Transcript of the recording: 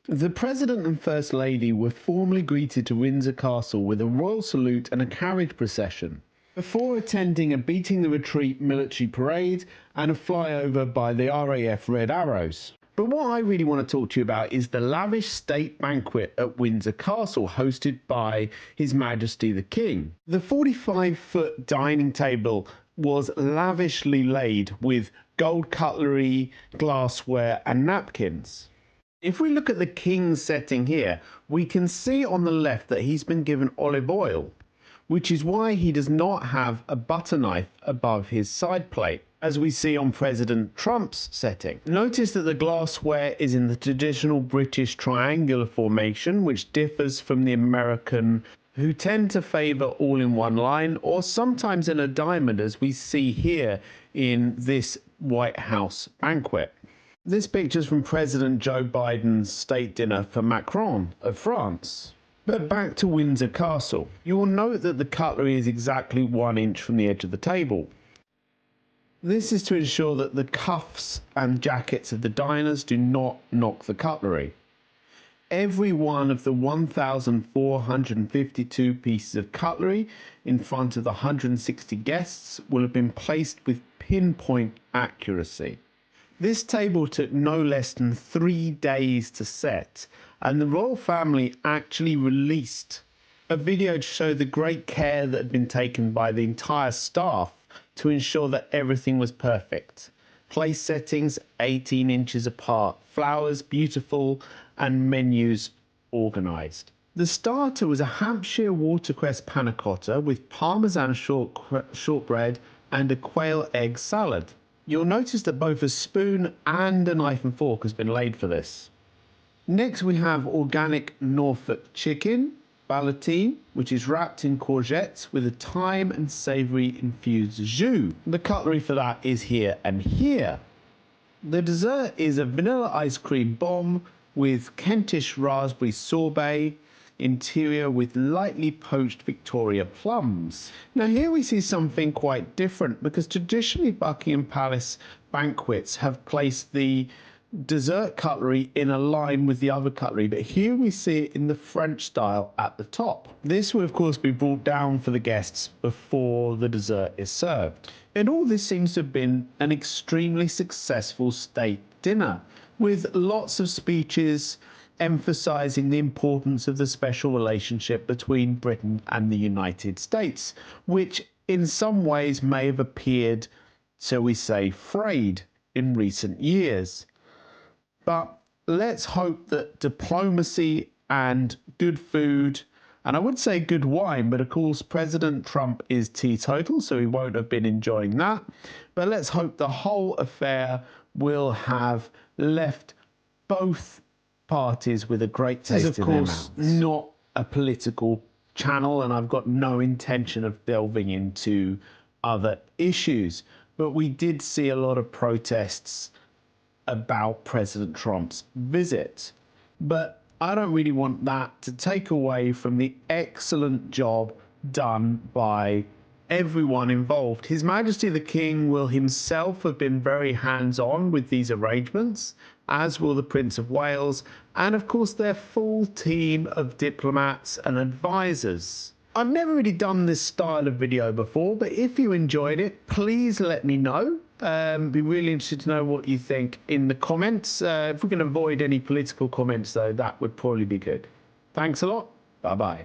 The President and First Lady were formally greeted to Windsor Castle with a royal salute and a carriage procession, before attending a beating the retreat military parade and a flyover by the RAF Red Arrows. But what I really want to talk to you about is the lavish state banquet at Windsor Castle hosted by His Majesty the King. The 45-foot dining table was lavishly laid with gold cutlery, glassware and napkins. If we look at the King's setting here, we can see on the left that he's been given olive oil, which is why he does not have a butter knife above his side plate, as we see on President Trump's setting. Notice that the glassware is in the traditional British triangular formation, which differs from the American, who tend to favour all in one line, or sometimes in a diamond, as we see here in this White House banquet. This picture is from President Joe Biden's state dinner for Macron of France. But back to Windsor Castle. You will note that the cutlery is exactly 1 inch from the edge of the table. This is to ensure that the cuffs and jackets of the diners do not knock the cutlery. Every one of the 1,452 pieces of cutlery in front of the 160 guests will have been placed with pinpoint accuracy. This table took no less than 3 days to set, and the royal family actually released a video to show the great care that had been taken by the entire staff to ensure that everything was perfect. Place settings 18 inches apart, flowers beautiful, and menus organised. The starter was a Hampshire watercress panna cotta with parmesan shortbread and a quail egg salad. You'll notice that both a spoon and a knife and fork has been laid for this. Next we have organic Norfolk chicken, ballotine, which is wrapped in courgettes with a thyme and savoury infused jus. The cutlery for that is here and here. The dessert is a vanilla ice cream bomb with Kentish raspberry sorbet, interior with lightly poached Victoria plums. Now here we see something quite different, because traditionally Buckingham Palace banquets have placed the dessert cutlery in a line with the other cutlery, but here we see it in the French style at the top. This will of course be brought down for the guests before the dessert is served. And all this seems to have been an extremely successful state dinner, with lots of speeches emphasizing the importance of the special relationship between Britain and the United States, which in some ways may have appeared, shall we say, frayed in recent years. But let's hope that diplomacy and good food, and I would say good wine, but of course President Trump is teetotal, so he won't have been enjoying that. But let's hope the whole affair will have left both parties with a great taste in their mouths. This is of course not a political channel, and I've got no intention of delving into other issues, but we did see a lot of protests about President Trump's visit. But I don't really want that to take away from the excellent job done by everyone involved. His Majesty the King will himself have been very hands-on with these arrangements, as will the Prince of Wales, and of course their full team of diplomats and advisors. I've never really done this style of video before, but if you enjoyed it, please let me know. Be really interested to know what you think in the comments. If we can avoid any political comments though, that would probably be good. Thanks a lot. Bye bye.